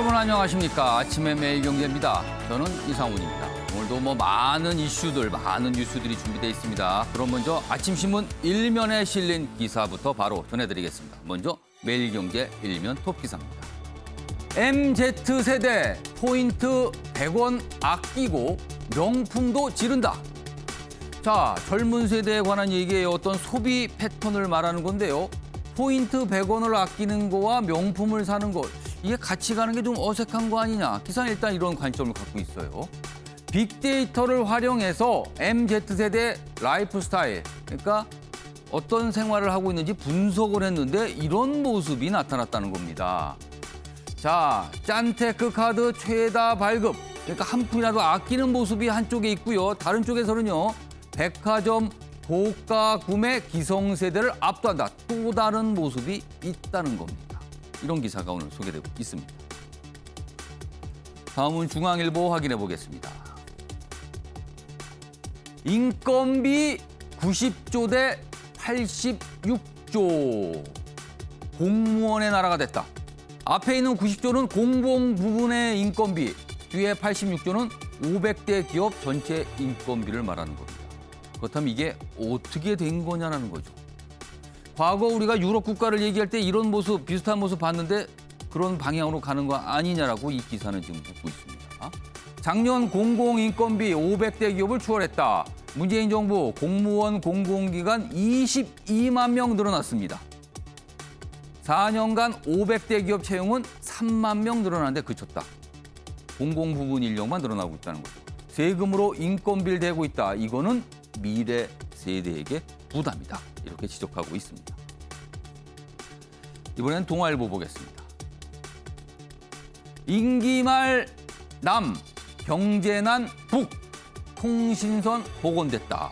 여러분 안녕하십니까. 아침의 매일경제입니다. 저는 이상훈입니다. 오늘도 많은 이슈들, 많은 뉴스들이 준비되어 있습니다. 그럼 먼저 아침신문 일면에 실린 기사부터 바로 전해드리겠습니다. 먼저 매일경제 일면 톱기사입니다. MZ세대 포인트 100원 아끼고 명품도 지른다. 자, 젊은 세대에 관한 얘기의 어떤 소비 패턴을 말하는 건데요. 포인트 100원을 아끼는 거와 명품을 사는 것, 이게 같이 가는 게 좀 어색한 거 아니냐. 기사는 일단 이런 관점을 갖고 있어요. 빅데이터를 활용해서 MZ세대 라이프 스타일, 그러니까 어떤 생활을 하고 있는지 분석을 했는데 이런 모습이 나타났다는 겁니다. 자, 짠테크 카드 최다 발급, 그러니까 한 푼이라도 아끼는 모습이 한쪽에 있고요. 다른 쪽에서는요. 백화점 고가 구매 기성세대를 압도한다. 또 다른 모습이 있다는 겁니다. 이런 기사가 오늘 소개되고 있습니다. 다음은 중앙일보 확인해 보겠습니다. 인건비 90조 대 86조. 공무원의 나라가 됐다. 앞에 있는 90조는 공공 부분의 인건비, 뒤에 86조는 500대 기업 전체 인건비를 말하는 겁니다. 그렇다면 이게 어떻게 된 거냐는 거죠. 과거 우리가 유럽 국가를 얘기할 때 이런 모습, 비슷한 모습 봤는데 그런 방향으로 가는 거 아니냐라고 이 기사는 지금 묻고 있습니다. 작년 공공인건비 500대 기업을 추월했다. 문재인 정부 공무원 공공기관 22만 명 늘어났습니다. 4년간 500대 기업 채용은 3만 명 늘어났는데 그쳤다. 공공 부분 인력만 늘어나고 있다는 거죠. 세금으로 인건비를 대고 있다. 이거는 미래 세대에게 부담이다. 이렇게 지적하고 있습니다. 이번엔 동아일보 보겠습니다. 임기 말 남, 경제난 북, 통신선 복원됐다.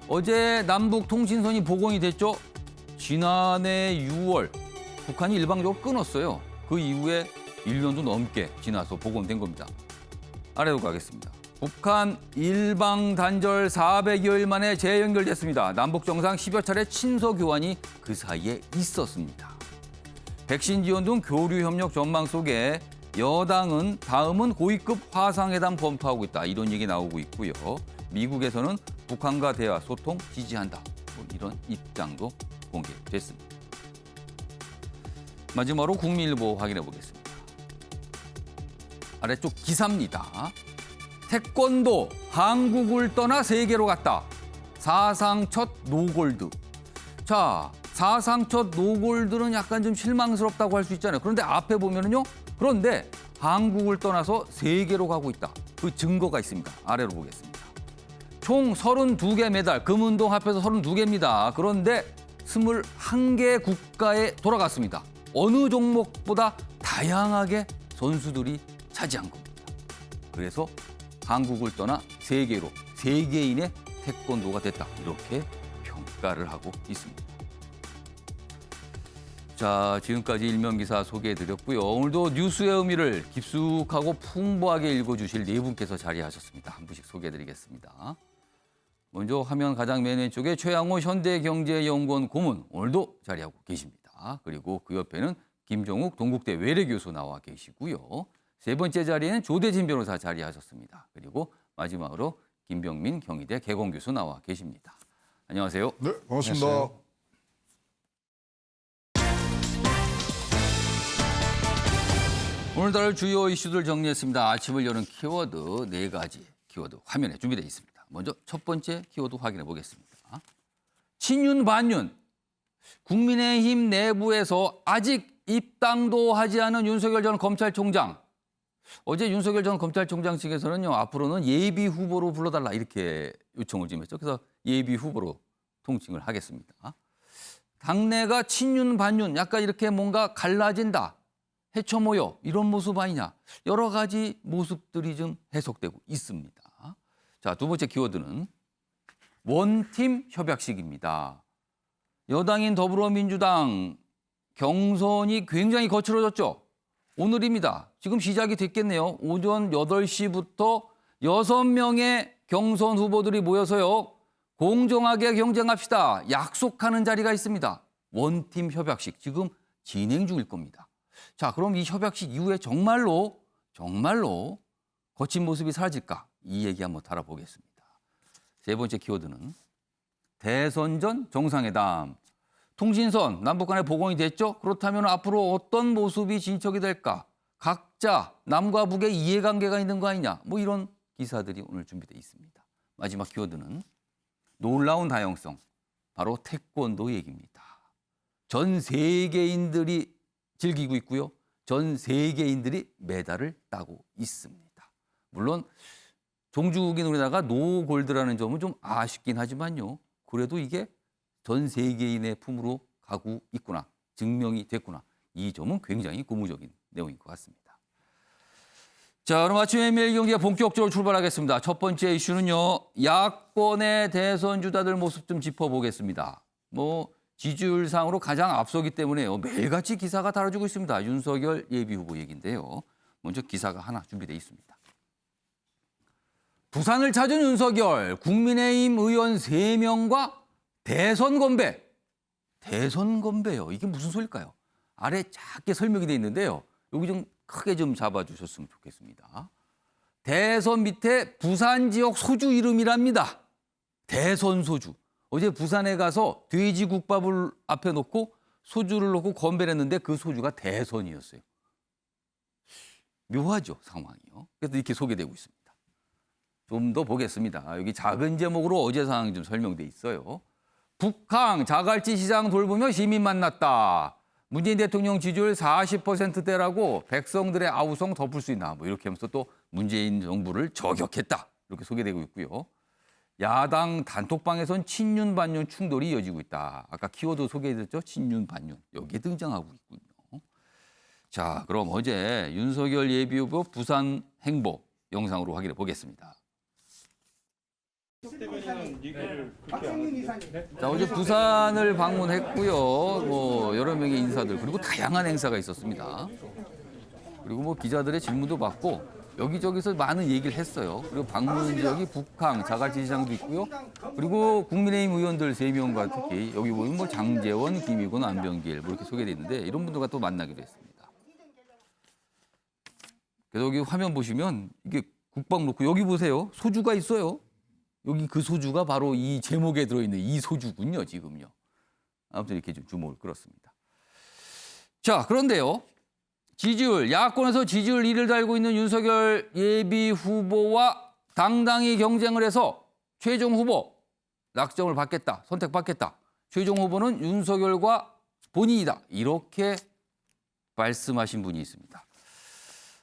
어제 남북 통신선이 복원이 됐죠. 지난해 6월 북한이 일방적으로 끊었어요. 그 이후에 1년도 넘게 지나서 복원된 겁니다. 아래로 가겠습니다. 북한 일방 단절 400여일 만에 재연결됐습니다. 남북 정상 10여 차례 친서 교환이 그 사이에 있었습니다. 백신 지원 등 교류 협력 전망 속에 여당은 다음은 고위급 화상회담 검토하고 있다. 이런 얘기 나오고 있고요. 미국에서는 북한과 대화, 소통 지지한다. 이런 입장도 공개됐습니다. 마지막으로 국민일보 확인해 보겠습니다. 아래쪽 기사입니다. 태권도 한국을 떠나 세계로 갔다. 사상 첫 노골드. 자, 사상 첫 노골드는 약간 좀 실망스럽다고 할 수 있잖아요. 그런데 앞에 보면은요. 그런데 한국을 떠나서 세계로 가고 있다. 그 증거가 있습니다. 아래로 보겠습니다. 총 32개 메달, 금운동 합해서 32개입니다. 그런데 21개 국가에 돌아갔습니다. 어느 종목보다 다양하게 선수들이 차지한 겁니다. 그래서 한국을 떠나 세계로 세계인의 태권도가 됐다. 이렇게 평가를 하고 있습니다. 자, 지금까지 일면 기사 소개해드렸고요. 오늘도 뉴스의 의미를 깊숙하고 풍부하게 읽어주실 네 분께서 자리하셨습니다. 한 분씩 소개해드리겠습니다. 먼저 화면 가장 맨 왼쪽에 최양호 현대경제연구원 고문 오늘도 자리하고 계십니다. 그리고 그 옆에는 김종욱 동국대 외래교수 나와 계시고요. 세 번째 자리에는 조대진 변호사 자리하셨습니다. 그리고 마지막으로 김병민 경희대 개공교수 나와 계십니다. 안녕하세요. 네, 반갑습니다. 안녕하세요. 오늘날 주요 이슈들 정리했습니다. 아침을 여는 키워드 4가지 키워드 화면에 준비되어 있습니다. 먼저 첫 번째 키워드 확인해 보겠습니다. 친윤 반윤. 국민의힘 내부에서 아직 입당도 하지 않은 윤석열 전 검찰총장. 어제 윤석열 전 검찰총장 측에서는요. 앞으로는 예비 후보로 불러달라 이렇게 요청을 좀 했죠. 그래서 예비 후보로 통칭을 하겠습니다. 당내가 친윤 반윤 약간 이렇게 뭔가 갈라진다. 해쳐 모여 이런 모습 아니냐. 여러 가지 모습들이 좀 해석되고 있습니다. 자, 두 번째 키워드는 원팀 협약식입니다. 여당인 더불어민주당 경선이 굉장히 거칠어졌죠. 오늘입니다. 지금 시작이 됐겠네요. 오전 8시부터 6명의 경선 후보들이 모여서요. 공정하게 경쟁합시다. 약속하는 자리가 있습니다. 원팀 협약식 지금 진행 중일 겁니다. 자, 그럼 이 협약식 이후에 정말로 거친 모습이 사라질까? 이 얘기 한번 다뤄보겠습니다. 세 번째 키워드는 대선 전 정상회담. 통신선 남북 간에 복원이 됐죠? 그렇다면 앞으로 어떤 모습이 진척이 될까? 각자 남과 북의 이해관계가 있는 거 아니냐? 뭐 이런 기사들이 오늘 준비되어 있습니다. 마지막 키워드는 놀라운 다양성. 바로 태권도 얘기입니다. 전 세계인들이 즐기고 있고요. 전 세계인들이 메달을 따고 있습니다. 물론 종주국인 우리나라가 노골드라는 점은 좀 아쉽긴 하지만요. 그래도 이게 전 세계인의 품으로 가고 있구나. 증명이 됐구나. 이 점은 굉장히 고무적인 내용인 것 같습니다. 자, 그럼 아침에 매일경제 본격적으로 출발하겠습니다. 첫 번째 이슈는요. 야권의 대선 주자들 모습 좀 짚어보겠습니다. 지지율상으로 가장 앞서기 때문에요. 매일같이 기사가 다뤄지고 있습니다. 윤석열 예비후보 얘기인데요. 먼저 기사가 하나 준비되어 있습니다. 부산을 찾은 윤석열, 국민의힘 의원 3명과 대선 건배. 대선 건배요. 이게 무슨 소리일까요? 아래 작게 설명이 되어 있는데요. 여기 좀 크게 좀 잡아주셨으면 좋겠습니다. 대선 밑에 부산 지역 소주 이름이랍니다. 대선 소주. 어제 부산에 가서 돼지국밥을 앞에 놓고 소주를 놓고 건배를 했는데 그 소주가 대선이었어요. 묘하죠, 상황이요. 그래서 이렇게 소개되고 있습니다. 좀 더 보겠습니다. 여기 작은 제목으로 어제 상황이 좀 설명돼 있어요. 북항 자갈치 시장 돌보며 시민 만났다. 문재인 대통령 지지율 40%대라고 백성들의 아우성 덮을 수 있나. 이렇게 하면서 또 문재인 정부를 저격했다. 이렇게 소개되고 있고요. 야당 단톡방에선 친윤 반윤 충돌이 이어지고 있다. 아까 키워드 소개해드렸죠? 친윤 반윤. 여기에 등장하고 있군요. 자, 그럼 어제 윤석열 예비후보 부산 행보 영상으로 확인해 보겠습니다. 자, 어제 부산을 방문했고요. 여러 명의 인사들 그리고 다양한 행사가 있었습니다. 그리고 기자들의 질문도 받고 여기저기서 많은 얘기를 했어요. 그리고 방문 지역이 북항 자갈치 시장도 있고요. 그리고 국민의힘 의원들 3명과 특히 여기 보면 장제원, 김의곤, 안병길 이렇게 소개되어 있는데 이런 분들과 또 만나기도 했습니다. 그래서 여기 화면 보시면 이게 국밥 놓고 여기 보세요. 소주가 있어요. 여기 그 소주가 바로 이 제목에 들어있는 이 소주군요, 지금요. 아무튼 이렇게 좀 주목을 끌었습니다. 자, 그런데요. 지지율, 야권에서 지지율 1위를 달고 있는 윤석열 예비 후보와 당당히 경쟁을 해서 최종 후보 낙점을 받겠다, 선택받겠다. 최종 후보는 윤석열과 본인이다. 이렇게 말씀하신 분이 있습니다.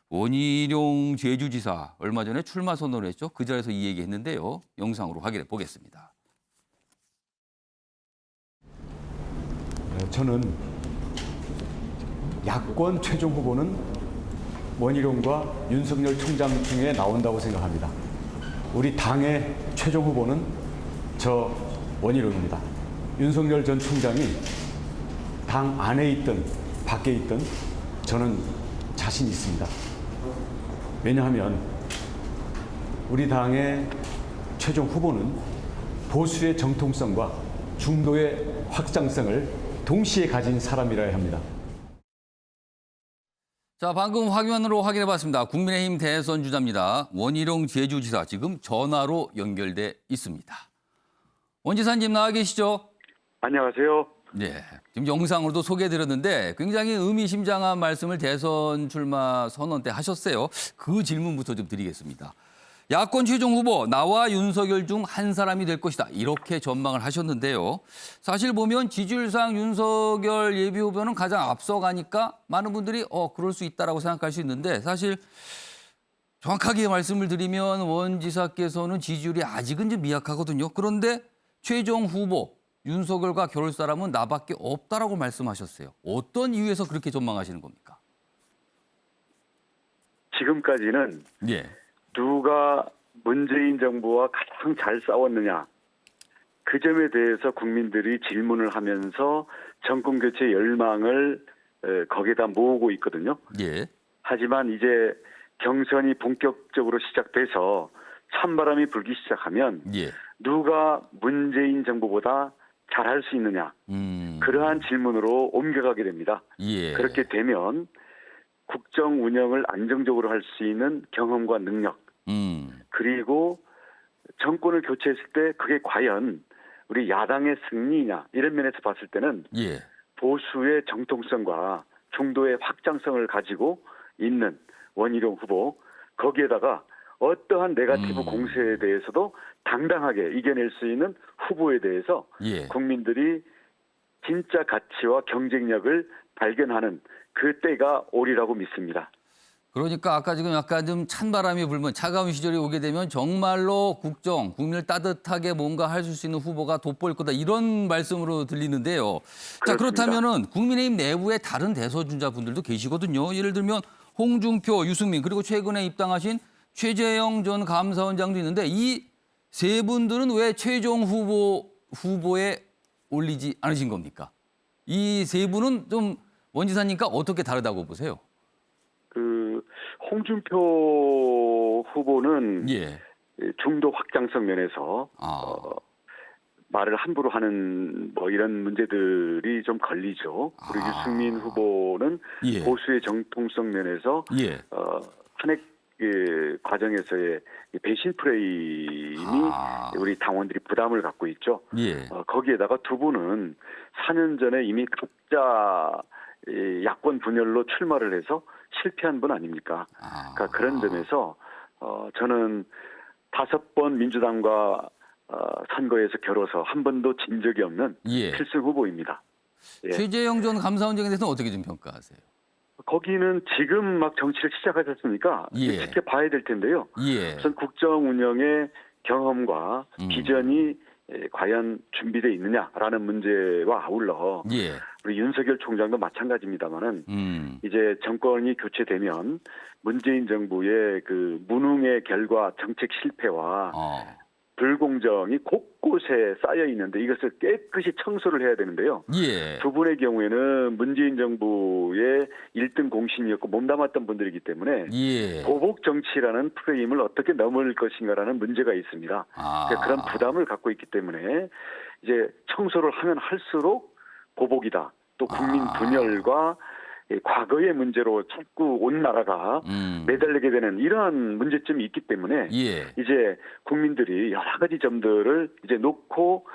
원희룡 제주지사 얼마 전에 출마 선언을 했죠. 그 자리에서 이 얘기했는데요. 영상으로 확인해 보겠습니다. 저는 야권 최종 후보는 원희룡과 윤석열 총장 중에 나온다고 생각합니다. 우리 당의 최종 후보는 저 원희룡입니다. 윤석열 전 총장이 당 안에 있든 밖에 있든 저는 자신 있습니다. 왜냐하면 우리 당의 최종 후보는 보수의 정통성과 중도의 확장성을 동시에 가진 사람이라야 합니다. 자, 방금 화면으로 확인해 봤습니다. 국민의힘 대선 주자입니다. 원희룡 제주지사 지금 전화로 연결돼 있습니다. 원 지사님 나와 계시죠? 안녕하세요. 네, 지금 영상으로도 소개해드렸는데 굉장히 의미심장한 말씀을 대선 출마 선언 때 하셨어요. 그 질문부터 좀 드리겠습니다. 야권 최종 후보 나와 윤석열 중 한 사람이 될 것이다. 이렇게 전망을 하셨는데요. 사실 보면 지지율상 윤석열 예비 후보는 가장 앞서가니까 많은 분들이 그럴 수 있다라고 생각할 수 있는데 사실 정확하게 말씀을 드리면 원 지사께서는 지지율이 아직은 좀 미약하거든요. 그런데 최종 후보 윤석열과 겨룰 사람은 나밖에 없다라고 말씀하셨어요. 어떤 이유에서 그렇게 전망하시는 겁니까? 지금까지는 예. 누가 문재인 정부와 가장 잘 싸웠느냐. 그 점에 대해서 국민들이 질문을 하면서 정권 교체 열망을 거기에다 모으고 있거든요. 예. 하지만 이제 경선이 본격적으로 시작돼서 찬바람이 불기 시작하면 예. 누가 문재인 정부보다 잘할 수 있느냐. 그러한 질문으로 옮겨가게 됩니다. 예. 그렇게 되면 국정 운영을 안정적으로 할 수 있는 경험과 능력, 그리고 정권을 교체했을 때 그게 과연 우리 야당의 승리냐 이런 면에서 봤을 때는 예. 보수의 정통성과 중도의 확장성을 가지고 있는 원희룡 후보, 거기에다가 어떠한 네거티브 공세에 대해서도 당당하게 이겨낼 수 있는 후보에 대해서 예. 국민들이 진짜 가치와 경쟁력을 발견하는 그 때가 오리라고 믿습니다. 그러니까 아까 지금 약간 좀 찬바람이 불면 차가운 시절이 오게 되면 정말로 국민을 따뜻하게 뭔가 할 수 있는 후보가 돋보일 거다 이런 말씀으로 들리는데요. 자, 그렇습니다. 그렇다면은 국민의힘 내부에 다른 대선주자분들도 계시거든요. 예를 들면 홍준표, 유승민 그리고 최근에 입당하신 최재형 전 감사원장도 있는데 이 세 분들은 왜 최종 후보에 올리지 않으신 겁니까? 이 세 분은 좀 원 지사님과 어떻게 다르다고 보세요? 홍준표 후보는 예. 중도 확장성 면에서 말을 함부로 하는 뭐 이런 문제들이 좀 걸리죠. 그리고 유승민 후보는 예. 보수의 정통성 면에서 예. 탄핵 과정에서의 배신 프레임이 우리 당원들이 부담을 갖고 있죠. 예. 거기에다가 두 분은 4년 전에 이미 각자 야권 분열로 출마를 해서 실패한 분 아닙니까? 그러니까 그런 점에서 저는 5번 민주당과 선거에서 겨뤄서 한 번도 진 적이 없는 예. 필승 후보입니다. 예. 최재형 전 감사원장에 대해서는 어떻게 좀 평가하세요? 거기는 지금 막 정치를 시작하셨으니까 예. 지켜봐야 될 텐데요. 예. 우선 국정 운영의 경험과 비전이 과연 준비되어 있느냐라는 문제와 아울러 예. 우리 윤석열 총장도 마찬가지입니다만은 이제 정권이 교체되면 문재인 정부의 그 무능의 결과 정책 실패와 불공정이 곳곳에 쌓여 있는데 이것을 깨끗이 청소를 해야 되는데요. 예. 두 분의 경우에는 문재인 정부의 1등 공신이었고 몸담았던 분들이기 때문에 예. 보복 정치라는 프레임을 어떻게 넘을 것인가라는 문제가 있습니다. 그러니까 그런 부담을 갖고 있기 때문에 이제 청소를 하면 할수록 보복이다. 또 국민 분열과 과거의 문제로 자꾸 온 나라가 매달리게 되는 이러한 문제점이 있기 때문에 예. 이제 국민들이 여러 가지 점들을 이제 놓고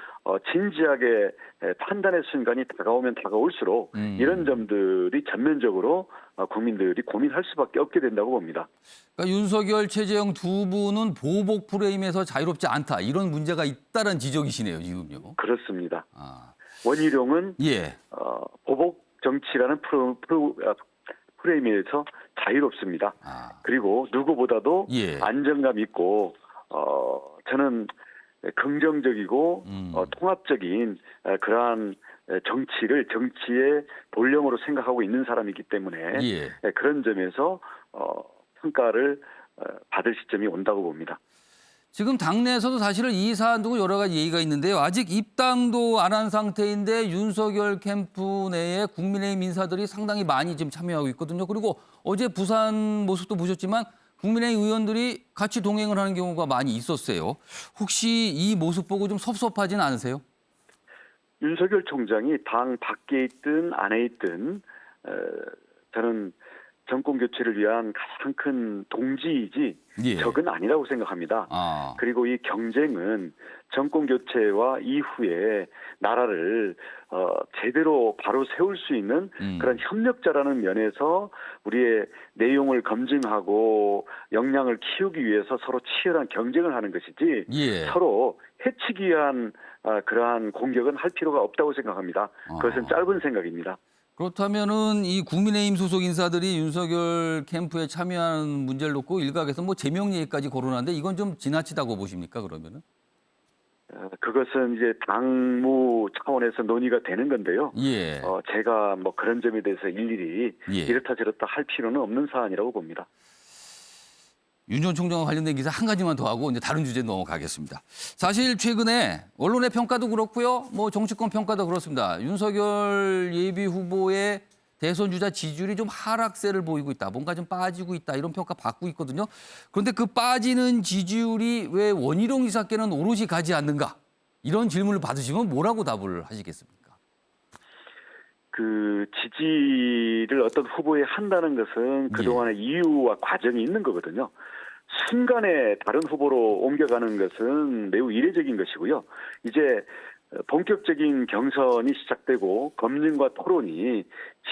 진지하게 판단의 순간이 다가오면 다가올수록 이런 점들이 전면적으로 국민들이 고민할 수밖에 없게 된다고 봅니다. 그러니까 윤석열, 최재형 두 분은 보복 프레임에서 자유롭지 않다 이런 문제가 있다는 지적이시네요 지금요. 그렇습니다. 원희룡은 예. 보복 정치라는 프레임에서 자유롭습니다. 그리고 누구보다도 예. 안정감 있고 저는 긍정적이고 통합적인 그러한 정치의 본령으로 생각하고 있는 사람이기 때문에 예. 그런 점에서 평가를 받을 시점이 온다고 봅니다. 지금 당내에서도 사실은 이 사안 두고 여러 가지 얘기가 있는데요. 아직 입당도 안 한 상태인데 윤석열 캠프 내에 국민의힘 인사들이 상당히 많이 지금 참여하고 있거든요. 그리고 어제 부산 모습도 보셨지만 국민의힘 의원들이 같이 동행을 하는 경우가 많이 있었어요. 혹시 이 모습 보고 좀 섭섭하진 않으세요? 윤석열 총장이 당 밖에 있든 안에 있든 저는 정권 교체를 위한 가장 큰 동지이지 예. 적은 아니라고 생각합니다. 그리고 이 경쟁은 정권 교체와 이후에 나라를 제대로 바로 세울 수 있는 그런 협력자라는 면에서 우리의 내용을 검증하고 역량을 키우기 위해서 서로 치열한 경쟁을 하는 것이지 예. 서로 해치기 위한 그러한 공격은 할 필요가 없다고 생각합니다. 그것은 짧은 생각입니다. 그렇다면은 이 국민의힘 소속 인사들이 윤석열 캠프에 참여하는 문제를 놓고 일각에서 뭐 제명 얘기까지 거론하는데 이건 좀 지나치다고 보십니까 그러면은? 그것은 이제 당무 차원에서 논의가 되는 건데요. 예. 제가 뭐 그런 점에 대해서 일일이 예. 이렇다 저렇다 할 필요는 없는 사안이라고 봅니다. 윤 전 총장과 관련된 기사 한 가지만 더 하고 이제 다른 주제 넘어가겠습니다. 사실 최근에 언론의 평가도 그렇고요. 뭐 정치권 평가도 그렇습니다. 윤석열 예비 후보의 대선 주자 지지율이 좀 하락세를 보이고 있다. 뭔가 좀 빠지고 있다. 이런 평가 받고 있거든요. 그런데 그 빠지는 지지율이 왜 원희룡 지사께는 오롯이 가지 않는가? 이런 질문을 받으시면 뭐라고 답을 하시겠습니까? 그 지지를 어떤 후보에 한다는 것은 그동안의 이유와 과정이 있는 거거든요. 순간에 다른 후보로 옮겨가는 것은 매우 이례적인 것이고요. 이제 본격적인 경선이 시작되고 검증과 토론이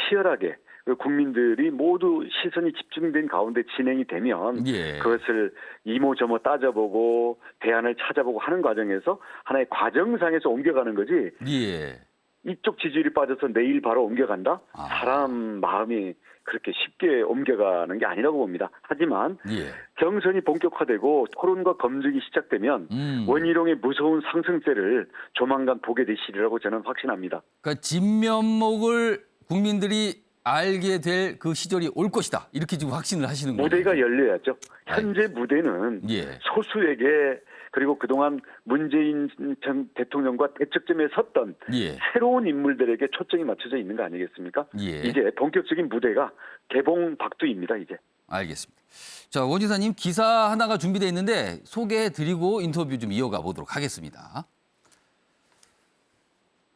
치열하게 국민들이 모두 시선이 집중된 가운데 진행이 되면 예. 그것을 이모저모 따져보고 대안을 찾아보고 하는 과정에서 하나의 과정상에서 옮겨가는 거지 예. 이쪽 지지율이 빠져서 내일 바로 옮겨간다? 아. 사람 마음이 그렇게 쉽게 옮겨가는 게 아니라고 봅니다. 하지만 예. 경선이 본격화되고 토론과 검증이 시작되면 원희룡의 무서운 상승세를 조만간 보게 되시리라고 저는 확신합니다. 그러니까 진면목을 국민들이 알게 될 그 시절이 올 것이다. 이렇게 지금 확신을 하시는 거예요. 무대가 열려야죠. 현재 무대는 예. 소수에게 그리고 그동안 문재인 전 대통령과 대척점에 섰던 예. 새로운 인물들에게 초점이 맞춰져 있는 거 아니겠습니까? 예. 이제 본격적인 무대가 개봉 박두입니다. 이제. 알겠습니다. 자, 원 지사님 기사 하나가 준비되어 있는데 소개해드리고 인터뷰 좀 이어가 보도록 하겠습니다.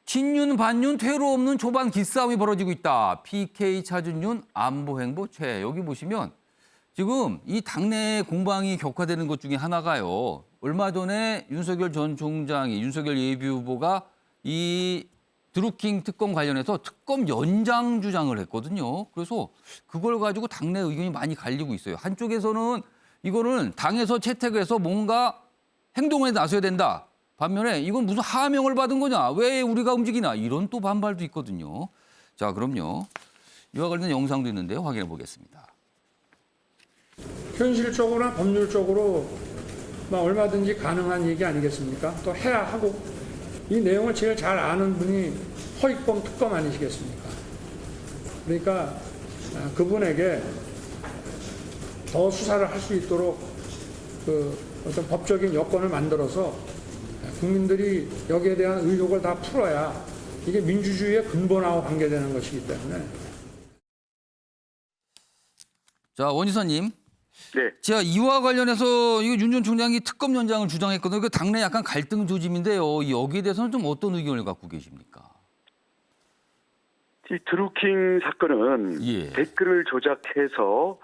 친윤 반윤 퇴로 없는 초반 기싸움이 벌어지고 있다. PK 차준윤 안보 행보 최. 여기 보시면 지금 이 당내 공방이 격화되는 것 중에 하나가요. 얼마 전에 윤석열 전 총장이 윤석열 예비 후보가 이 드루킹 특검 관련해서 특검 연장 주장을 했거든요. 그래서 그걸 가지고 당내 의견이 많이 갈리고 있어요. 한쪽에서는 이거는 당에서 채택을 해서 뭔가 행동에 나서야 된다. 반면에 이건 무슨 하명을 받은 거냐? 왜 우리가 움직이나? 이런 또 반발도 있거든요. 자, 그럼요. 이와 관련된 영상도 있는데 확인해 보겠습니다. 현실적으로나 법률적으로 얼마든지 가능한 얘기 아니겠습니까? 또 해야 하고 이 내용을 제일 잘 아는 분이 허익범 특검 아니시겠습니까? 그러니까 그분에게 더 수사를 할 수 있도록 그 어떤 법적인 여건을 만들어서 국민들이 여기에 대한 의혹을 다 풀어야 이게 민주주의의 근본하고 관계되는 것이기 때문에. 자, 원희선님. 네. 제가 이와 관련해서 이거 윤 전 총장이 특검 연장을 주장했거든요. 그 당내 약간 갈등 조짐인데요. 여기에 대해서는 좀 어떤 의견을 갖고 계십니까? 이 드루킹 사건은 예. 댓글을 조작해서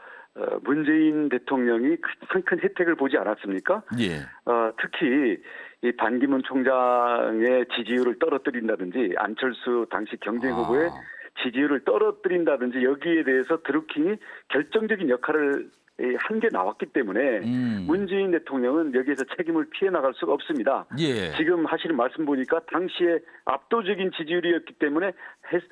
문재인 대통령이 가장 큰 혜택을 보지 않았습니까? 예. 특히 이 반기문 총장의 지지율을 떨어뜨린다든지 안철수 당시 경쟁 후보의 지지율을 떨어뜨린다든지 여기에 대해서 드루킹이 결정적인 역할을 한 게 나왔기 때문에 문재인 대통령은 여기에서 책임을 피해 나갈 수가 없습니다. 예. 지금 하시는 말씀 보니까 당시에 압도적인 지지율이었기 때문에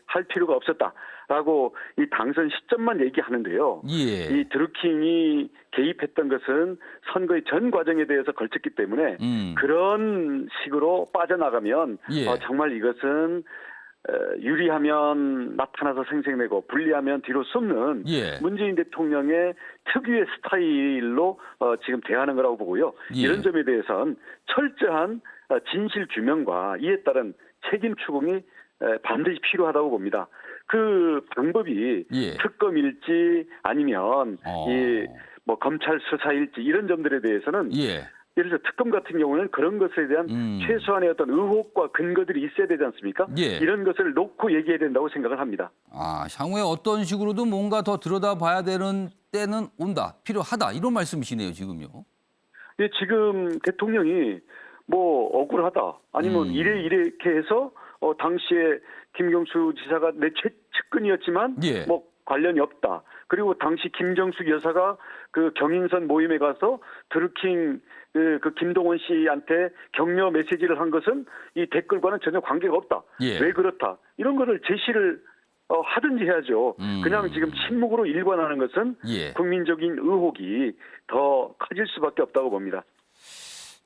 할 필요가 없었다라고 이 당선 시점만 얘기하는데요. 예. 이 드루킹이 개입했던 것은 선거의 전 과정에 대해서 걸쳤기 때문에 그런 식으로 빠져나가면 예. 정말 이것은 유리하면 나타나서 생색내고 불리하면 뒤로 숨는 예. 문재인 대통령의 특유의 스타일로 지금 대하는 거라고 보고요. 예. 이런 점에 대해서는 철저한 진실 규명과 이에 따른 책임 추궁이 반드시 필요하다고 봅니다. 그 방법이 예. 특검일지 아니면 이 뭐 검찰 수사일지 이런 점들에 대해서는 예. 예를 들어 특검 같은 경우는 그런 것에 대한 최소한의 어떤 의혹과 근거들이 있어야 되지 않습니까? 예. 이런 것을 놓고 얘기해야 된다고 생각을 합니다. 향후에 어떤 식으로든 뭔가 더 들여다봐야 되는 때는 온다, 필요하다 이런 말씀이시네요, 지금요. 예, 지금 대통령이 뭐 억울하다 아니면 이렇게 해서 당시에 김경수 지사가 내 측근이었지만 예. 뭐 관련이 없다. 그리고 당시 김정숙 여사가 그 경인선 모임에 가서 드루킹 그 김동원 씨한테 격려 메시지를 한 것은 이 댓글과는 전혀 관계가 없다. 예. 왜 그렇다. 이런 거를 제시를 하든지 해야죠. 그냥 지금 침묵으로 일관하는 것은 예. 국민적인 의혹이 더 커질 수밖에 없다고 봅니다.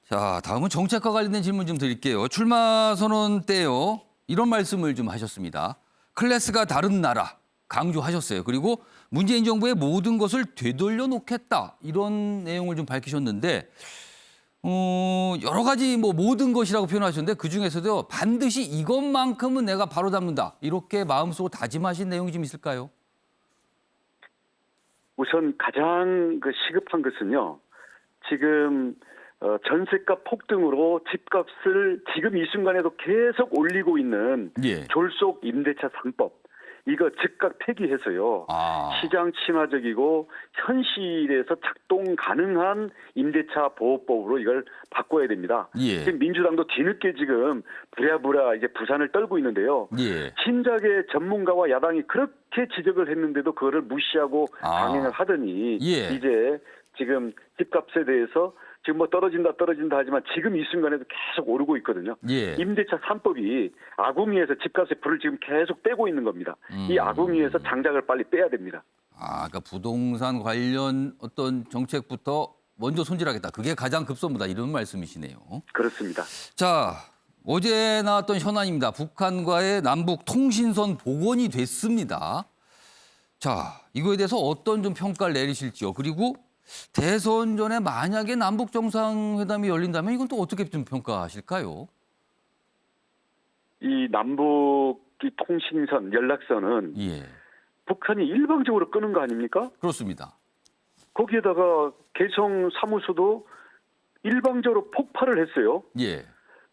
자, 다음은 정책과 관련된 질문 좀 드릴게요. 출마 선언 때요, 이런 말씀을 좀 하셨습니다. 클래스가 다른 나라 강조하셨어요. 그리고 문재인 정부의 모든 것을 되돌려 놓겠다 이런 내용을 좀 밝히셨는데 여러 가지 뭐 모든 것이라고 표현하셨는데 그중에서도 반드시 이것만큼은 내가 바로 잡는다 이렇게 마음속으로 다짐하신 내용이 좀 있을까요? 우선 가장 시급한 것은요. 지금 전세값 폭등으로 집값을 지금 이 순간에도 계속 올리고 있는 예. 졸속 임대차 3법 이거 즉각 폐기해서요. 아. 시장 친화적이고 현실에서 작동 가능한 임대차 보호법으로 이걸 바꿔야 됩니다. 예. 지금 민주당도 뒤늦게 지금 부랴부랴 이제 부산을 떨고 있는데요. 예. 진작에 전문가와 야당이 그렇게 지적을 했는데도 그거를 무시하고 아. 강행을 하더니 예. 이제 지금 집값에 대해서 지금 뭐 떨어진다 하지만 지금 이 순간에도 계속 오르고 있거든요. 예. 임대차 3법이 아궁이에서 집값의 불을 지금 계속 떼고 있는 겁니다. 이 아궁이에서 장작을 빨리 빼야 됩니다. 아, 그러니까 부동산 관련 어떤 정책부터 먼저 손질하겠다. 그게 가장 급선무다. 이런 말씀이시네요. 그렇습니다. 자, 어제 나왔던 현안입니다. 북한과의 남북 통신선 복원이 됐습니다. 자, 이거에 대해서 어떤 좀 평가를 내리실지요. 그리고 대선 전에 만약에 남북 정상회담이 열린다면 이건 또 어떻게 좀 평가하실까요? 이 남북 통신선 연락선은 예, 북한이 일방적으로 끄는 거 아닙니까? 그렇습니다. 거기에다가 개성 사무소도 일방적으로 폭발을 했어요. 예,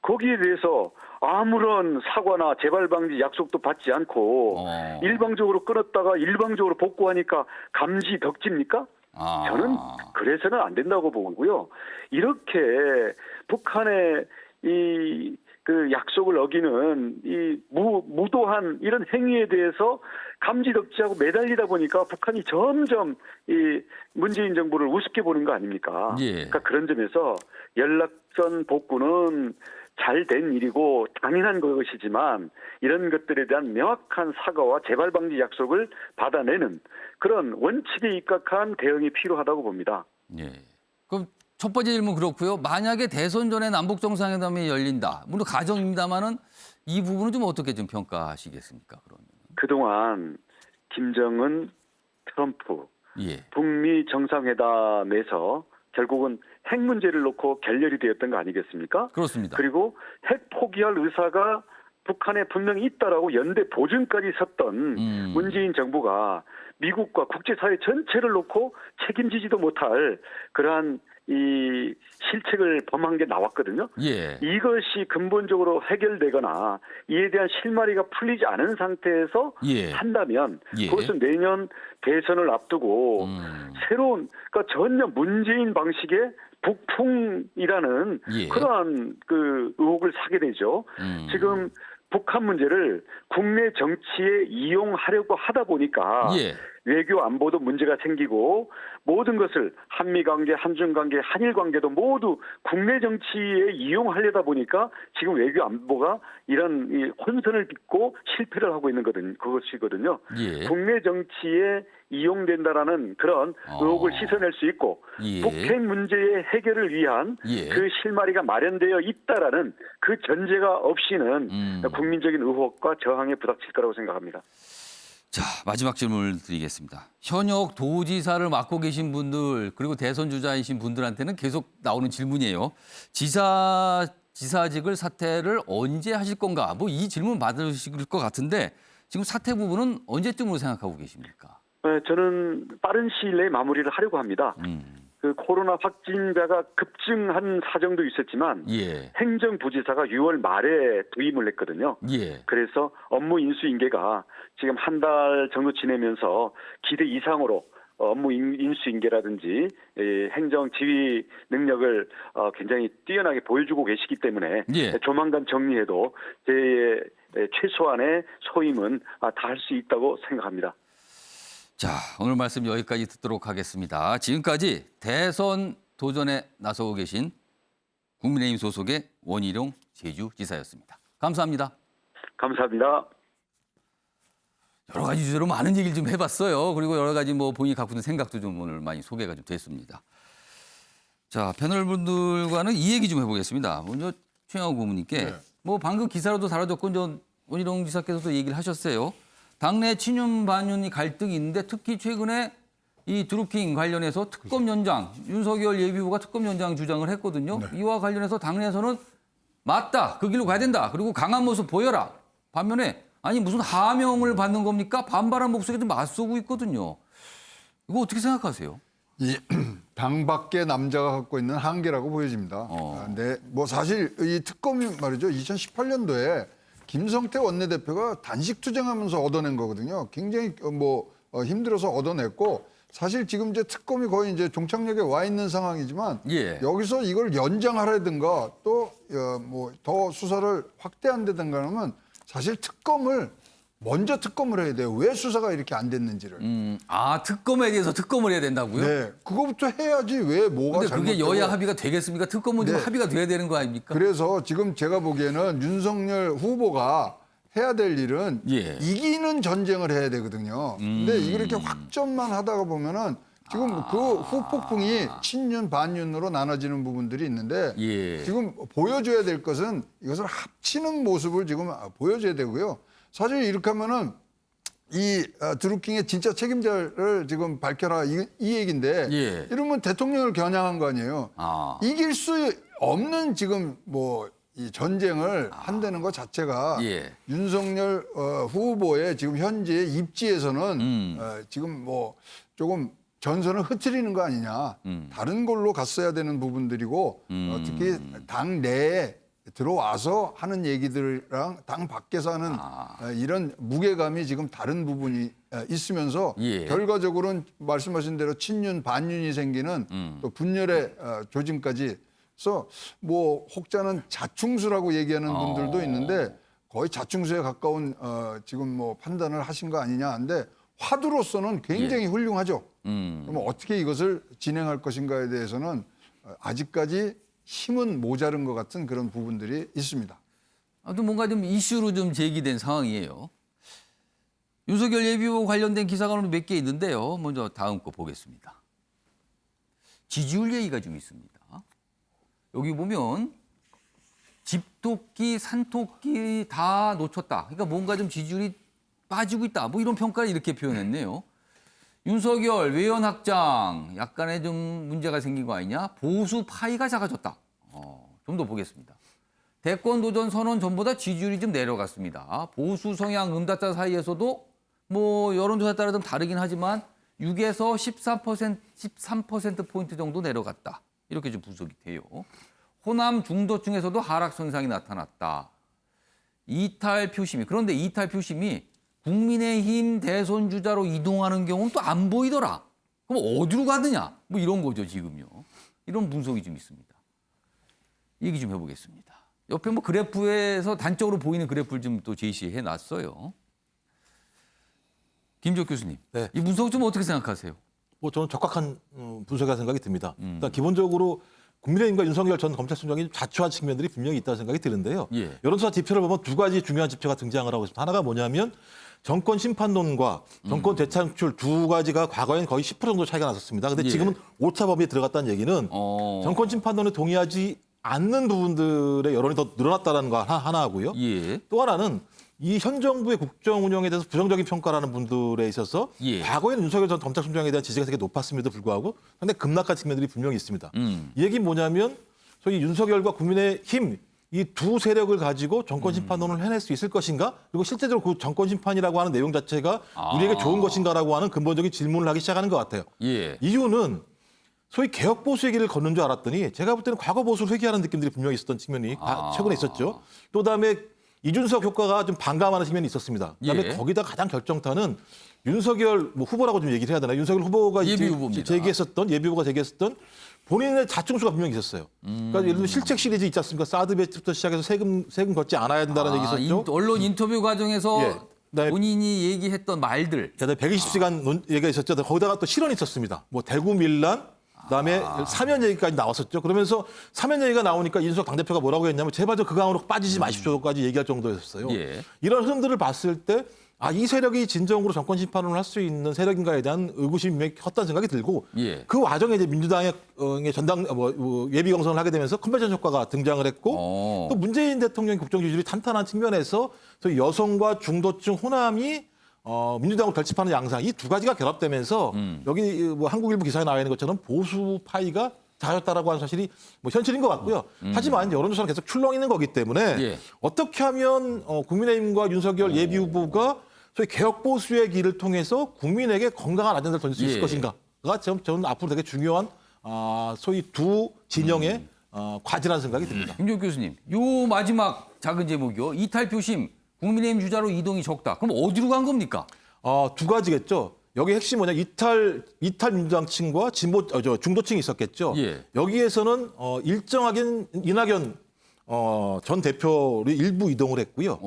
거기에 대해서 아무런 사과나 재발 방지 약속도 받지 않고 일방적으로 끊었다가 일방적으로 복구하니까 감지 덕집니까? 아, 저는 그래서는 안 된다고 보고요. 이렇게 북한의 이 그 약속을 어기는 이 무도한 이런 행위에 대해서 감지덕지하고 매달리다 보니까 북한이 점점 이 문재인 정부를 우습게 보는 거 아닙니까? 예. 그러니까 그런 점에서 연락선 복구는 잘 된 일이고 당연한 것이지만 이런 것들에 대한 명확한 사과와 재발 방지 약속을 받아내는 그런 원칙에 입각한 대응이 필요하다고 봅니다. 예. 그럼 첫 번째 질문 그렇고요. 만약에 대선 전에 남북 정상회담이 열린다. 물론 가정입니다만은 이 부분은 좀 어떻게 좀 평가하시겠습니까? 그러면. 그동안 김정은, 트럼프, 예. 북미 정상회담에서 결국은 핵 문제를 놓고 결렬이 되었던 거 아니겠습니까? 그렇습니다. 그리고 핵 포기할 의사가 북한에 분명히 있다라고 연대 보증까지 섰던 문재인 정부가 미국과 국제사회 전체를 놓고 책임지지도 못할 그러한 이 실책을 범한 게 나왔거든요. 예. 이것이 근본적으로 해결되거나 이에 대한 실마리가 풀리지 않은 상태에서 예. 한다면 예. 그것은 내년 대선을 앞두고 새로운 그러니까 전혀 문재인 방식의 북풍이라는 예. 그러한 그 의혹을 사게 되죠. 지금 북한 문제를 국내 정치에 이용하려고 하다 보니까 예. 외교 안보도 문제가 생기고 모든 것을 한미 관계, 한중 관계, 한일 관계도 모두 국내 정치에 이용하려다 보니까 지금 외교 안보가 이런 이 혼선을 빚고 실패를 하고 있는 그것이거든요. 예. 국내 정치에 이용된다라는 그런 의혹을 씻어낼 수 있고 예. 북핵 문제의 해결을 위한 예. 그 실마리가 마련되어 있다라는 그 전제가 없이는 국민적인 의혹과 저항에 부닥칠 거라고 생각합니다. 자, 마지막 질문을 드리겠습니다. 현역 도지사를 맡고 계신 분들 그리고 대선 주자이신 분들한테는 계속 나오는 질문이에요. 지사직을 사퇴를 언제 하실 건가? 뭐 이 질문 받으실 것 같은데 지금 사퇴 부분은 언제쯤으로 생각하고 계십니까? 네, 저는 빠른 시일 내에 마무리를 하려고 합니다. 그 코로나 확진자가 급증한 사정도 있었지만 예. 행정부지사가 6월 말에 부임을 했거든요. 예. 그래서 업무 인수인계가 지금 한 달 정도 지내면서 기대 이상으로 업무 인수인계라든지 행정 지휘 능력을 굉장히 뛰어나게 보여주고 계시기 때문에 예. 조만간 정리해도 제 최소한의 소임은 다 할 수 있다고 생각합니다. 자, 오늘 말씀 여기까지 듣도록 하겠습니다. 지금까지 대선 도전에 나서고 계신 국민의힘 소속의 원희룡 제주지사였습니다. 감사합니다. 감사합니다. 여러 가지 주제로 많은 얘기를 좀 해봤어요. 그리고 여러 가지 뭐 본인이 갖고 있는 생각도 좀 오늘 많이 소개가 좀 됐습니다. 자, 패널분들과는 이 얘기 좀 해보겠습니다. 먼저 최영호 고문님께 뭐 방금 기사로도 다뤄졌고 원희룡 지사께서도 얘기를 하셨어요. 당내 친윤 반윤이 갈등이 있는데 특히 최근에 이 드루킹 관련해서 특검 연장, 윤석열 예비후보가 특검 연장 주장을 했거든요. 이와 관련해서 당내에서는 맞다, 그 길로 가야 된다. 그리고 강한 모습 보여라. 반면에 아니 무슨 하명을 받는 겁니까? 반발한 목소리도 맞서고 있거든요. 이거 어떻게 생각하세요? 이 당 밖의 남자가 갖고 있는 한계라고 보여집니다. 네, 뭐 사실 이 특검이 말이죠. 2018년도에 김성태 원내대표가 단식 투쟁하면서 얻어낸 거거든요. 굉장히 힘들어서 얻어냈고 사실 지금 이제 특검이 거의 이제 종착역에 와 있는 상황이지만 예. 여기서 이걸 연장하라든가 또 더 수사를 확대한다든가 하면 사실 먼저 특검을 해야 돼요. 왜 수사가 이렇게 안 됐는지를. 특검에 대해서 특검을 해야 된다고요? 네, 그거부터 해야지 왜 뭐가 근데 그게 잘못되고. 여야 합의가 되겠습니까? 특검은 좀 네. 합의가 돼야 되는 거 아닙니까? 그래서 지금 제가 보기에는 윤석열 후보가 해야 될 일은 예. 이기는 전쟁을 해야 되거든요. 근데 이렇게 확전만 하다가 보면은 지금 그 후폭풍이 친윤 반윤으로 나눠지는 부분들이 있는데 예. 지금 보여줘야 될 것은 이것을 합치는 모습을 지금 보여줘야 되고요. 사실 이렇게 하면은 이 드루킹의 진짜 책임자를 지금 밝혀라 이 얘기인데 예. 이러면 대통령을 겨냥한 거 아니에요. 이길 수 없는 지금 이 전쟁을 한다는 것 자체가 예. 윤석열 후보의 지금 현재 입지에서는 지금 조금 전선을 흐트리는 거 아니냐. 다른 걸로 갔어야 되는 부분들이고 특히 당 내에 들어와서 하는 얘기들이랑 당 밖에서 하는 이런 무게감이 지금 다른 부분이 있으면서 예. 결과적으로는 말씀하신 대로 친윤 반윤이 생기는 또 분열의 조짐까지 그래서 혹자는 자충수라고 얘기하는 분들도 있는데 거의 자충수에 가까운 지금 판단을 하신 거 아니냐 하는데 화두로서는 굉장히 훌륭하죠. 그럼 어떻게 이것을 진행할 것인가에 대해서는 아직까지 힘은 모자른 것 같은 그런 부분들이 있습니다. 아무튼 뭔가 좀 이슈로 좀 제기된 상황이에요. 윤석열 예비후보 관련된 기사가 오늘 몇 개 있는데요. 먼저 다음 거 보겠습니다. 지지율 얘기가 좀 있습니다. 여기 보면 집토끼, 산토끼 다 놓쳤다. 그러니까 뭔가 좀 지지율이 빠지고 있다. 이런 평가를 이렇게 표현했네요. 윤석열 외연 확장 약간의 좀 문제가 생긴 거 아니냐? 보수 파이가 작아졌다. 좀 더 보겠습니다. 대권 도전 선언 전보다 지지율이 좀 내려갔습니다. 보수 성향 응답자 사이에서도 여론조사에 따라 좀 다르긴 하지만 6에서 13% 정도 내려갔다. 이렇게 좀 분석이 돼요. 호남 중도층에서도 하락 현상이 나타났다. 이탈 표심이 그런데 이탈 표심이 국민의힘 대선 주자로 이동하는 경우는 또 안 보이더라. 그럼 어디로 가느냐? 이런 거죠 지금요. 이런 분석이 좀 있습니다. 얘기 좀 해보겠습니다. 옆에 그래프에서 단적으로 보이는 그래프를 좀 또 제시해 놨어요. 김지혁 교수님, 네. 이 분석 좀 어떻게 생각하세요? 저는 적확한 분석이라는 생각이 듭니다. 일단 기본적으로 국민의힘과 윤석열 전 검찰총장이 자초한 측면들이 분명히 있다는 생각이 드는데요. 예. 여론조사 지표를 보면 두 가지 중요한 지표가 등장을 하고 있습니다. 하나가 뭐냐면 정권 심판론과 정권 재창출 두 가지가 과거엔 거의 10% 정도 차이가 났었습니다. 근데 예. 지금은 오차 범위에 들어갔다는 얘기는 정권 심판론에 동의하지 않는 부분들의 여론이 더 늘어났다는 거 하나 하고요. 예. 또 하나는 이 현 정부의 국정 운영에 대해서 부정적인 평가라는 분들에 있어서 예. 과거에는 윤석열 전 검찰총장에 대한 지지가 되게 높았음에도 불구하고 상당히 급락한 측면들이 분명히 있습니다. 이 얘기는 뭐냐면 소위 윤석열과 국민의힘 이 두 세력을 가지고 정권 심판론을 해낼 수 있을 것인가? 그리고 실제적으로 그 정권 심판이라고 하는 내용 자체가 우리에게 좋은 것인가라고 하는 근본적인 질문을 하기 시작하는 것 같아요. 예. 이유는 소위 개혁 보수의 길을 걷는 줄 알았더니 제가 볼 때는 과거 보수를 회귀하는 느낌들이 분명히 있었던 측면이 최근에 있었죠. 또 다음에 이준석 효과가 좀 반감하는 측면이 있었습니다. 그다음에 예. 거기다 가장 결정타는 윤석열 후보라고 좀 얘기를 해야 되나? 윤석열 후보가 예비 후보입니다. 예비 후보가 제기했었던 본인의 자충수가 분명히 있었어요. 그러니까 예를 들면 실책 시리즈 있지 않습니까? 사드 배치부터 시작해서 세금 걷지 않아야 된다는 얘기 있었죠. 언론 인터뷰 과정에서 예. 그다음에 본인이 얘기했던 말들. 그다음에 120시간 얘기가 있었죠. 거기다가 또 실언이 있었습니다. 대구 밀란, 그다음에 사면 얘기까지 나왔었죠. 그러면서 사면 얘기가 나오니까 이준석 당대표가 뭐라고 했냐면 제발 저 그 강으로 빠지지 마십시오까지 얘기할 정도였어요. 예. 이런 흐름들을 봤을 때 이 세력이 진정으로 정권 심판을 할 수 있는 세력인가에 대한 의구심이 분명히 컸다는 생각이 들고 예. 그 와중에 이제 민주당의 전당 예비 경선을 하게 되면서 컨벤션 효과가 등장을 했고 또 문재인 대통령 국정 지지율이 탄탄한 측면에서 소위 여성과 중도층 호남이 민주당을 결집하는 양상 이 두 가지가 결합되면서 여기 한국일보 기사에 나와 있는 것처럼 보수 파이가 작아졌다라고 하는 사실이 현실인 것 같고요. 하지만 여론조사는 계속 출렁이는 거기 때문에 예. 어떻게 하면 국민의힘과 윤석열 예비 후보가 소위 개혁 보수의 길을 통해서 국민에게 건강한 아젠다를 던질 수 있을 예. 것인가가 저는 앞으로 되게 중요한 소위 두 진영의 과지라는 생각이 듭니다. 김종 교수님, 요 마지막 작은 제목이요. 이탈 표심, 국민의힘 주자로 이동이 적다. 그럼 어디로 간 겁니까? 두 가지겠죠. 여기 핵심이 뭐냐 이탈 민주당층과 중도층이 있었겠죠. 예. 여기에서는 일정하게 이낙연 전 대표를 일부 이동을 했고요.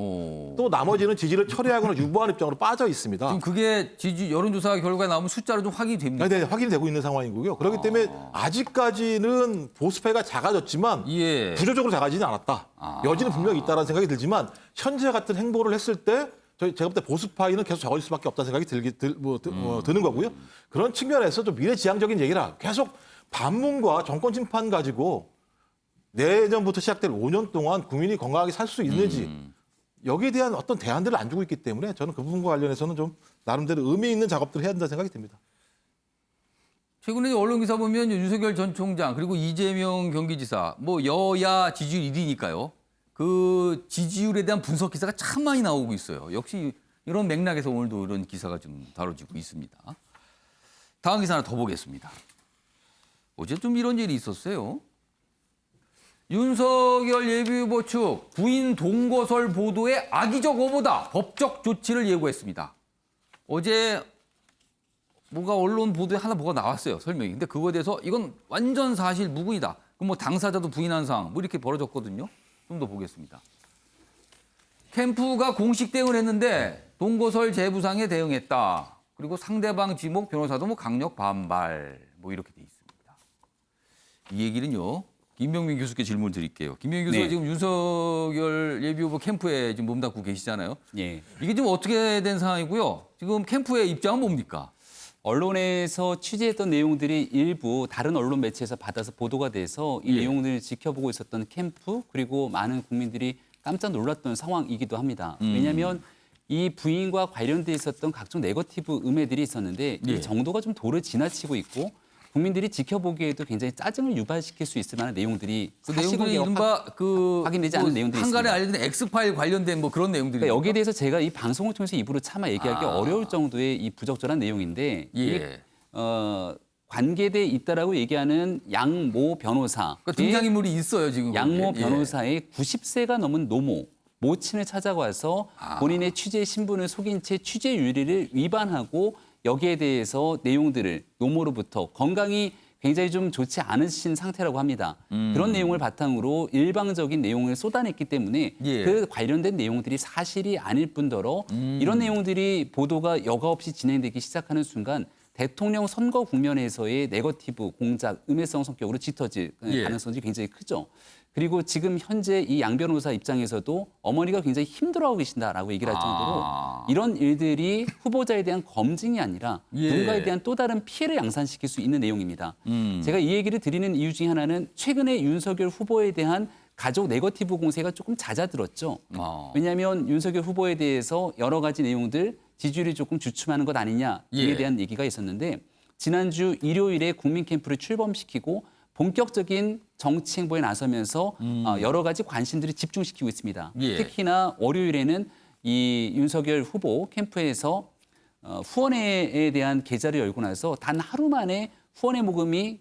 또 나머지는 지지를 철회하거나 유보하는 입장으로 빠져 있습니다. 지금 그게 여론조사 결과가 나오면 숫자로 좀 확인이 됩니까? 네, 확인이 되고 있는 상황이고요. 그렇기 때문에 아직까지는 보수패가 작아졌지만 예. 구조적으로 작아지지 않았다. 여지는 분명히 있다는 생각이 들지만 현재 같은 행보를 했을 때 제가 볼 때 보수파이는 계속 적어질 수밖에 없다는 생각이 드는 거고요. 그런 측면에서 좀 미래지향적인 얘기라 계속 반문과 정권 심판 가지고 내년부터 시작될 5년 동안 국민이 건강하게 살 수 있는지 여기에 대한 어떤 대안들을 안 주고 있기 때문에 저는 그 부분과 관련해서는 좀 나름대로 의미 있는 작업들을 해야 된다는 생각이 듭니다. 최근에 언론 기사 보면 윤석열 전 총장 그리고 이재명 경기지사 뭐 여야 지지율 1위니까요. 그 지지율에 대한 분석 기사가 참 많이 나오고 있어요. 역시 이런 맥락에서 오늘도 이런 기사가 좀 다뤄지고 있습니다. 다음 기사 하나 더 보겠습니다. 어제 좀 이런 일이 있었어요. 윤석열 예비후보 측 부인 동거설 보도에 악의적 오보다 법적 조치를 예고했습니다. 어제 뭔가 언론 보도에 하나 뭐가 나왔어요. 설명이. 근데 그거에 대해서 이건 완전 사실 무근이다. 그럼 뭐 당사자도 부인한 상황 뭐 이렇게 벌어졌거든요. 좀 더 보겠습니다. 캠프가 공식 대응을 했는데 동거설 재부상에 대응했다. 그리고 상대방 지목 변호사도 뭐 강력 반발 뭐 이렇게 돼 있습니다. 이 얘기는요. 김병민 교수께 질문 드릴게요. 김병민 교수가 네. 지금 윤석열 예비후보 캠프에 지금 몸담고 계시잖아요. 예. 이게 지금 어떻게 된 상황이고요? 지금 캠프의 입장은 뭡니까? 언론에서 취재했던 내용들이 일부 다른 언론 매체에서 받아서 보도가 돼서 이 예. 내용들을 지켜보고 있었던 캠프 그리고 많은 국민들이 깜짝 놀랐던 상황이기도 합니다. 왜냐하면 이 부인과 관련돼 있었던 각종 네거티브 음해들이 있었는데 예. 이 정도가 좀 도를 지나치고 있고 국민들이 지켜보기에도 굉장히 짜증을 유발시킬 수 있을 만한 내용들이 그 내용들이 사실관계가 이른바 그 확인되지 않은 내용들이 한간에 있습니다. 알려진 엑스파일 관련된 뭐 그런 내용들이 그러니까 여기에 대해서 제가 이 방송을 통해서 입으로 차마 얘기하기 어려울 정도의 이 부적절한 내용인데 예. 이게 관계돼 있다라고 얘기하는 양모 변호사, 그러니까 등장인물이 있어요 지금. 양모 거기에. 예. 변호사의 90세가 넘은 노모 모친을 찾아와서 본인의 취재 신분을 속인 채 취재 윤리를 위반하고 여기에 대해서 내용들을 노모로부터 건강이 굉장히 좀 좋지 않으신 상태라고 합니다. 그런 내용을 바탕으로 일방적인 내용을 쏟아냈기 때문에 예. 그 관련된 내용들이 사실이 아닐 뿐더러 이런 내용들이 보도가 여과 없이 진행되기 시작하는 순간 대통령 선거 국면에서의 네거티브 공작, 음해성 성격으로 짙어질 예. 가능성이 굉장히 크죠. 그리고 지금 현재 이 양 변호사 입장에서도 어머니가 굉장히 힘들어하고 계신다라고 얘기를 할 정도로 이런 일들이 후보자에 대한 검증이 아니라 예. 누군가에 대한 또 다른 피해를 양산시킬 수 있는 내용입니다. 제가 이 얘기를 드리는 이유 중에 하나는 최근에 윤석열 후보에 대한 가족 네거티브 공세가 조금 잦아들었죠. 왜냐하면 윤석열 후보에 대해서 여러 가지 내용들 지지율이 조금 주춤하는 것 아니냐 이에 예. 대한 얘기가 있었는데 지난주 일요일에 국민 캠프를 출범시키고 본격적인 정치 행보에 나서면서 여러 가지 관심들을 집중시키고 있습니다. 예. 특히나 월요일에는 이 윤석열 후보 캠프에서 후원회에 대한 계좌를 열고 나서 단 하루 만에 후원회 모금이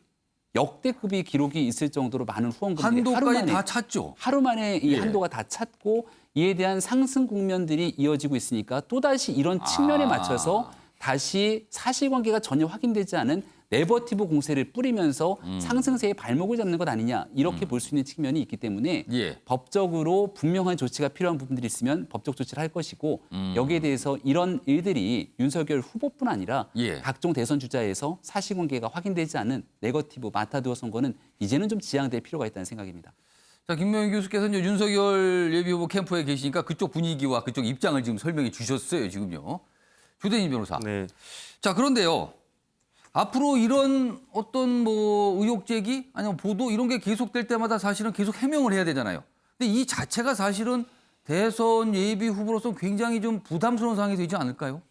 역대급의 기록이 있을 정도로 많은 후원금들이 한도까지 다 찼죠. 하루 만에 이 예. 한도가 다 찼고 이에 대한 상승 국면들이 이어지고 있으니까 또다시 이런 측면에 맞춰서 다시 사실관계가 전혀 확인되지 않은 네거티브 공세를 뿌리면서 상승세에 발목을 잡는 것 아니냐 이렇게 볼 수 있는 측면이 있기 때문에 예. 법적으로 분명한 조치가 필요한 부분들이 있으면 법적 조치를 할 것이고 여기에 대해서 이런 일들이 윤석열 후보뿐 아니라 예. 각종 대선 주자에서 사실관계가 확인되지 않은 네거티브 마타도어 선거는 이제는 좀 지양될 필요가 있다는 생각입니다. 자, 김명희 교수께서는 윤석열 예비후보 캠프에 계시니까 그쪽 분위기와 그쪽 입장을 지금 설명해 주셨어요, 지금요. 조대진 변호사. 네. 자, 그런데요. 앞으로 이런 어떤 뭐 의혹 제기 아니면 보도 이런 게 계속될 때마다 사실은 계속 해명을 해야 되잖아요. 근데 이 자체가 사실은 대선 예비 후보로서 굉장히 좀 부담스러운 상황이 되지 않을까요?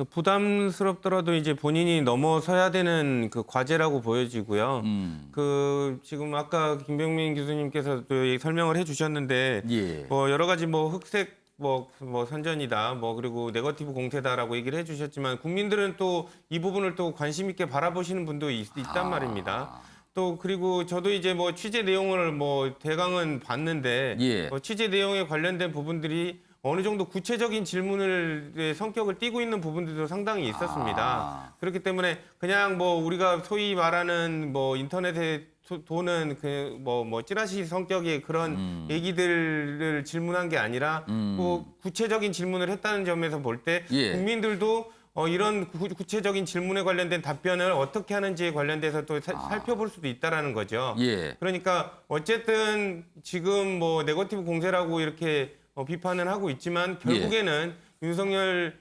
부담스럽더라도 이제 본인이 넘어서야 되는 그 과제라고 보여지고요. 그 지금 아까 김병민 교수님께서도 설명을 해주셨는데 예. 뭐 여러 가지 뭐 흑색 뭐 선전이다, 뭐 그리고 네거티브 공세다라고 얘기를 해주셨지만 국민들은 또 이 부분을 또 관심 있게 바라보시는 분도 있단 말입니다. 또 그리고 저도 이제 뭐 취재 내용을 뭐 대강은 봤는데 예. 취재 내용에 관련된 부분들이 어느 정도 구체적인 질문을 성격을 띠고 있는 부분들도 상당히 있었습니다. 그렇기 때문에 그냥 뭐 우리가 소위 말하는 뭐 인터넷에 도는 그 뭐 찌라시 성격의 그런 얘기들을 질문한 게 아니라 뭐 구체적인 질문을 했다는 점에서 볼 때 예. 국민들도 이런 구체적인 질문에 관련된 답변을 어떻게 하는지에 관련돼서 또 살펴볼 수도 있다라는 거죠. 예. 그러니까 어쨌든 지금 뭐 네거티브 공세라고 이렇게 비판을 하고 있지만 결국에는 윤석열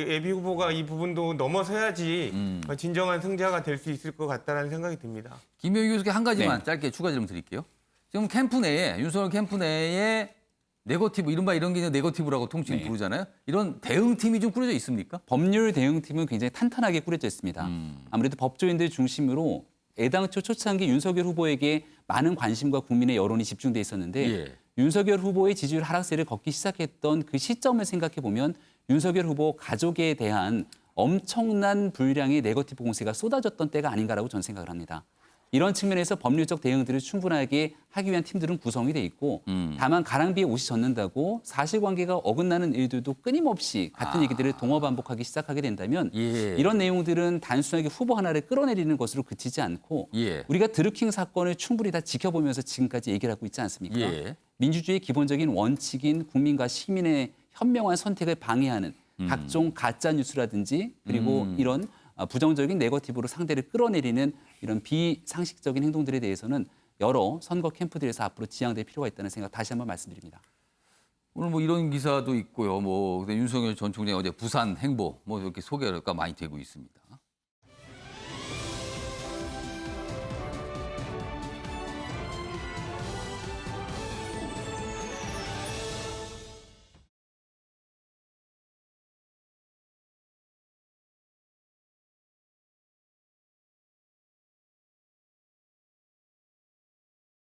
예비 후보가 이 부분도 넘어서야지 진정한 승자가 될 수 있을 것 같다라는 생각이 듭니다. 김병기 교수께 한 가지만 짧게 추가 질문 드릴게요. 지금 캠프 내에 윤석열 캠프 내에 네거티브 이른바 이런 게 네거티브라고 통칭 부르잖아요. 이런 대응팀이 좀 꾸려져 있습니까? 법률 대응팀은 굉장히 탄탄하게 꾸려져 있습니다. 아무래도 법조인들 중심으로 애당초 초창기 윤석열 후보에게 많은 관심과 국민의 여론이 집중돼 있었는데 예. 윤석열 후보의 지지율 하락세를 걷기 시작했던 그 시점을 생각해 보면 윤석열 후보 가족에 대한 엄청난 분량의 네거티브 공세가 쏟아졌던 때가 아닌가라고 저는 생각을 합니다. 이런 측면에서 법률적 대응들을 충분하게 하기 위한 팀들은 구성이 돼 있고 다만 가랑비에 옷이 젖는다고 사실관계가 어긋나는 일들도 끊임없이 같은 얘기들을 동어반복하기 시작하게 된다면 예. 이런 내용들은 단순하게 후보 하나를 끌어내리는 것으로 그치지 않고 예. 우리가 드루킹 사건을 충분히 다 지켜보면서 지금까지 얘기를 하고 있지 않습니까? 예. 민주주의의 기본적인 원칙인 국민과 시민의 현명한 선택을 방해하는 각종 가짜 뉴스라든지 그리고 이런 부정적인 네거티브로 상대를 끌어내리는 이런 비상식적인 행동들에 대해서는 여러 선거 캠프들에서 앞으로 지양될 필요가 있다는 생각 다시 한번 말씀드립니다. 오늘 뭐 이런 기사도 있고요. 뭐 윤석열 전 총장이 어제 부산 행보 뭐 이렇게 소개가 많이 되고 있습니다.